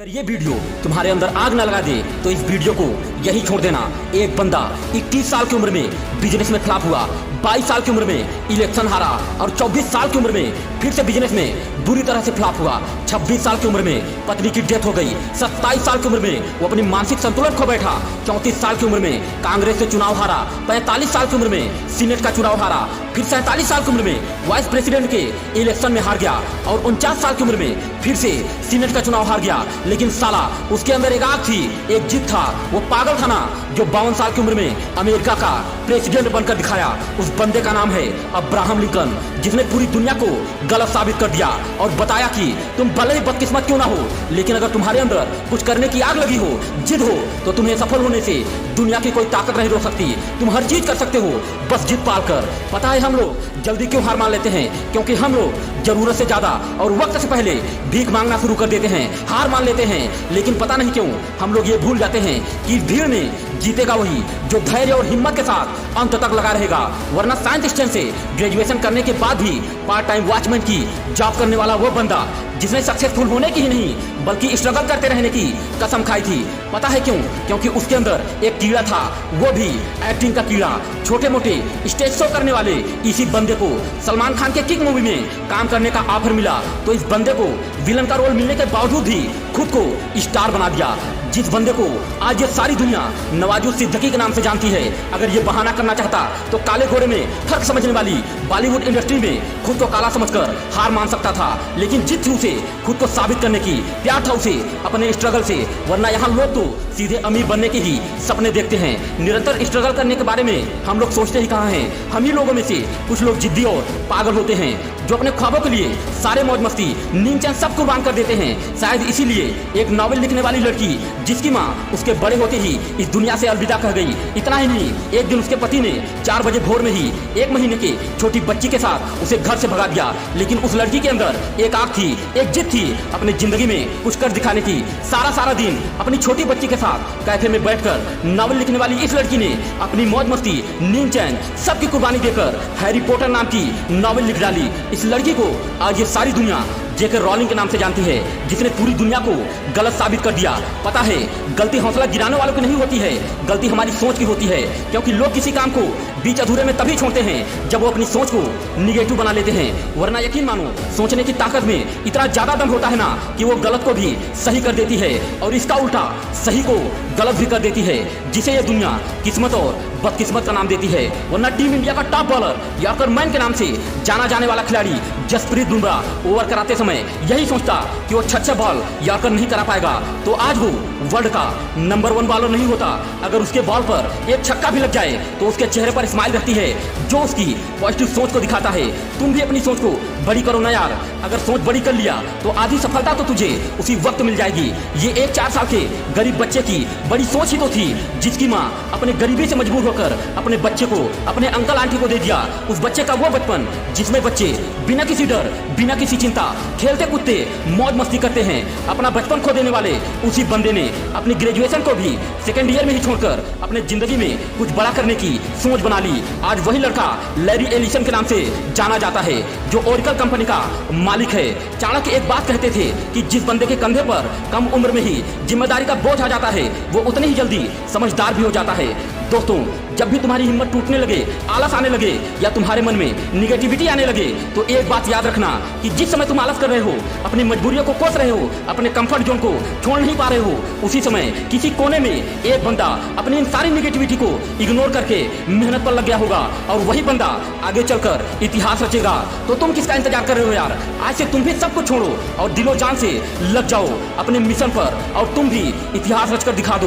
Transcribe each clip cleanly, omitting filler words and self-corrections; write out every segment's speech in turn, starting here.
अगर ये वीडियो तुम्हारे अंदर आग न लगा दे तो इस वीडियो को यही छोड़ देना। एक बंदा 21 साल की उम्र में बिजनेस में फ्लॉप हुआ, 22 साल की उम्र में इलेक्शन हारा और 24 साल की उम्र में फिर से बिजनेस में बुरी तरह से फ्लॉप हुआ। 26 साल की उम्र में पत्नी की डेथ हो गई। 27 साल की उम्र में वो अपनी मानसिक संतुलन खो बैठा। 34 साल की उम्र में कांग्रेस से चुनाव हारा। 45 साल की उम्र में सीनेट का चुनाव हारा। फिर 47 साल की उम्र में वाइस प्रेसिडेंट के इलेक्शन में हार गया और 49 साल की उम्र में फिर से सीनेट का चुनाव हार गया। लेकिन साला उसके अंदर एक आग थी, एक जिद था। वो पागल था ना जो 52 साल की उम्र में अमेरिका का प्रेसिडेंट बनकर दिखाया। उस बंदे का नाम है अब्राहम लिंकन, जिसने पूरी दुनिया को गलत साबित कर दिया और बताया कि तुम भले ही बदकिस्मत क्यों ना हो, लेकिन अगर तुम्हारे अंदर कुछ करने की आग लगी हो, जिद हो, तो तुम्हें सफल होने से दुनिया की कोई ताकत नहीं रोक सकती। तुम हर चीज कर सकते हो, बस जिद पाल कर। पता है हम लोग जल्दी क्यों हार मान लेते हैं? क्योंकि हम लोग जरूरत से ज्यादा और वक्त से पहले भीख मांगना शुरू कर देते हैं, हार मान लेते हैं। लेकिन पता नहीं क्यों हम लोग ये भूल जाते हैं कि भीड़ में जीतेगा वही जो धैर्य और हिम्मत के साथ अंत तक लगा रहेगा। वरना साइंस स्टैंड से ग्रेजुएशन करने के बाद भी पार्ट टाइम वॉचमैन की जॉब करने वाला वो बंदा जिसने सक्सेसफुल होने की ही नहीं बल्कि स्ट्रगल करते रहने की कसम खाई थी। पता है क्यों? क्योंकि उसके अंदर एक कीड़ा था, वो भी एक्टिंग का कीड़ा। छोटे मोटे स्टेज शो करने वाले इसी बंदे को सलमान खान के किक मूवी में काम करने का ऑफर मिला, तो इस बंदे को विलन का रोल मिलने के बावजूद भी खुद को स्टार बना दिया। जिस बंदे को आज ये सारी दुनिया नवाजुद्दीन सिद्दीकी के नाम से जानती है, अगर ये बहाना करना चाहता तो काले घोड़े में फर्क समझने वाली बॉलीवुड इंडस्ट्री में खुद को काला समझकर हार मान सकता था। लेकिन जिद थी उसे खुद को साबित करने की, प्यार था उसे अपने स्ट्रगल से। वरना यहाँ लोग तो सीधे अमीर बनने के ही सपने देखते हैं। निरंतर स्ट्रगल करने के बारे में हम लोग सोचते ही कहाँ हैं? हम ही लोगों में से कुछ लोग जिद्दी और पागल होते हैं जो अपने ख्वाबों के लिए सारे मौज मस्ती नींद चैन सब कुर्बान कर देते हैं। शायद इसीलिए एक नॉवेल लिखने वाली लड़की जिसकी माँ उसके बड़े होते ही इस दुनिया से अलविदा कह गई। इतना ही नहीं, एक दिन उसके पति ने 4 बजे भोर में ही 1 महीने के छोटी बच्ची के साथ उसे घर से भगा दिया। लेकिन उस लड़की के अंदर एक आग थी, एक जिद थी अपनी जिंदगी में कुछ कर दिखाने की। सारा दिन अपनी छोटी बच्ची के साथ कैफे में बैठकर नॉवेल लिखने वाली इस लड़की ने अपनी मौज मस्ती नींद चैन सबकी कुर्बानी देकर हैरी पॉटर नाम की नॉवेल लिख डाली। इस लड़की को आज ये सारी दुनिया जेके रॉलिंग के नाम से जानती है, जिसने पूरी दुनिया को गलत साबित कर दिया। पता है गलती हौसला गिराने वालों की नहीं होती है, गलती हमारी सोच की होती है। क्योंकि लोग किसी काम को बीच अधूरे में तभी छोड़ते हैं जब वो अपनी सोच को निगेटिव बना लेते हैं। वरना यकीन मानो सोचने की ताकत में इतना ज्यादा दम होता है ना कि वो गलत को भी सही कर देती है और इसका उल्टा सही को गलत भी कर देती है, जिसे ये दुनिया किस्मत और बदकिस्मत का नाम देती है। वरना टीम इंडिया का टॉप बॉलर यॉर्कर मैन के नाम से जाना जाने वाला खिलाड़ी जसप्रीत बुमराह ओवर कराते समय यही सोचता कि वो 6 बॉल यॉर्कर नहीं करा पाएगा तो आज वो वर्ल्ड का नंबर 1 बॉलर नहीं होता। अगर उसके बॉल पर एक छक्का भी लग जाए तो उसके चेहरे पर स्माइल रहती है जो उसकी पॉजिटिव सोच को दिखाता है। तुम भी अपनी सोच को बड़ी करो ना यार। अगर सोच बड़ी कर लिया तो आधी सफलता तो तुझे उसी वक्त मिल जाएगी। ये एक 4 साल के गरीब बच्चे की बड़ी सोच ही तो थी, जिसकी माँ अपने गरीबी से मजबूर होकर अपने बच्चे को अपने अंकल आंटी को दे दिया। उस बच्चे का वो बचपन जिसमें बच्चे बिना किसी डर बिना किसी चिंता खेलते कूदते मौज मस्ती करते हैं। अपना बचपन खो देने वाले उसी बंदे ने अपनी ग्रेजुएशन को भी सेकेंड ईयर में ही छोड़कर अपने जिंदगी में कुछ बड़ा करने की सोच बना ली। आज वही लड़का लैरी एलिसन के नाम से जाना जाता है जो ओरेकल कंपनी का मालिक है। चाणक्य एक बात कहते थे कि जिस बंदे के कंधे पर कम उम्र में ही जिम्मेदारी का बोझ आ जाता है वो उतनी ही जल्दी समझदार भी हो जाता है। दोस्तों, जब भी तुम्हारी हिम्मत टूटने लगे, आलस आने लगे या तुम्हारे मन में निगेटिविटी आने लगे तो एक बात याद रखना कि जिस समय तुम आलस कर रहे हो, अपनी मजबूरियों को कोस रहे हो, अपने कंफर्ट जोन को छोड़ नहीं पा रहे हो, उसी समय किसी कोने में एक बंदा अपनी इन सारी निगेटिविटी को इग्नोर करके मेहनत पर लग गया होगा और वही बंदा आगे चलकर इतिहास रचेगा। तो तुम किसका इंतजार कर रहे हो यार? आज से तुम भी सब कुछ छोड़ो और दिलो जान से लग जाओ अपने मिशन पर और तुम भी इतिहास रचकर दिखा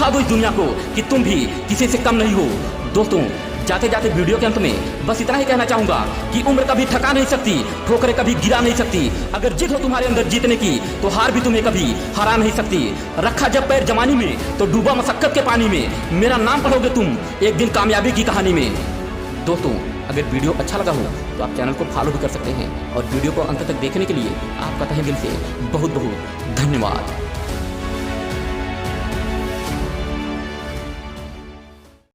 दो इस दुनिया को कि तुम भी किसी से कम नहीं हो। दोस्तों, जाते जाते वीडियो के अंत में बस इतना ही कहना चाहूंगा कि उम्र कभी थका नहीं सकती, ठोकरें कभी गिरा नहीं सकती। अगर जिद हो तुम्हारे अंदर जीतने की तो हार भी तुम्हें कभी हरा नहीं सकती। रखा जब पैर जवानी में तो डूबा मशक्कत के पानी में। मेरा नाम पढ़ोगे तुम एक दिन कामयाबी की कहानी में। दोस्तों, अगर वीडियो अच्छा लगा हो तो आप चैनल को फॉलो भी कर सकते हैं और वीडियो को अंत तक देखने के लिए आपका तहे दिल से बहुत बहुत धन्यवाद।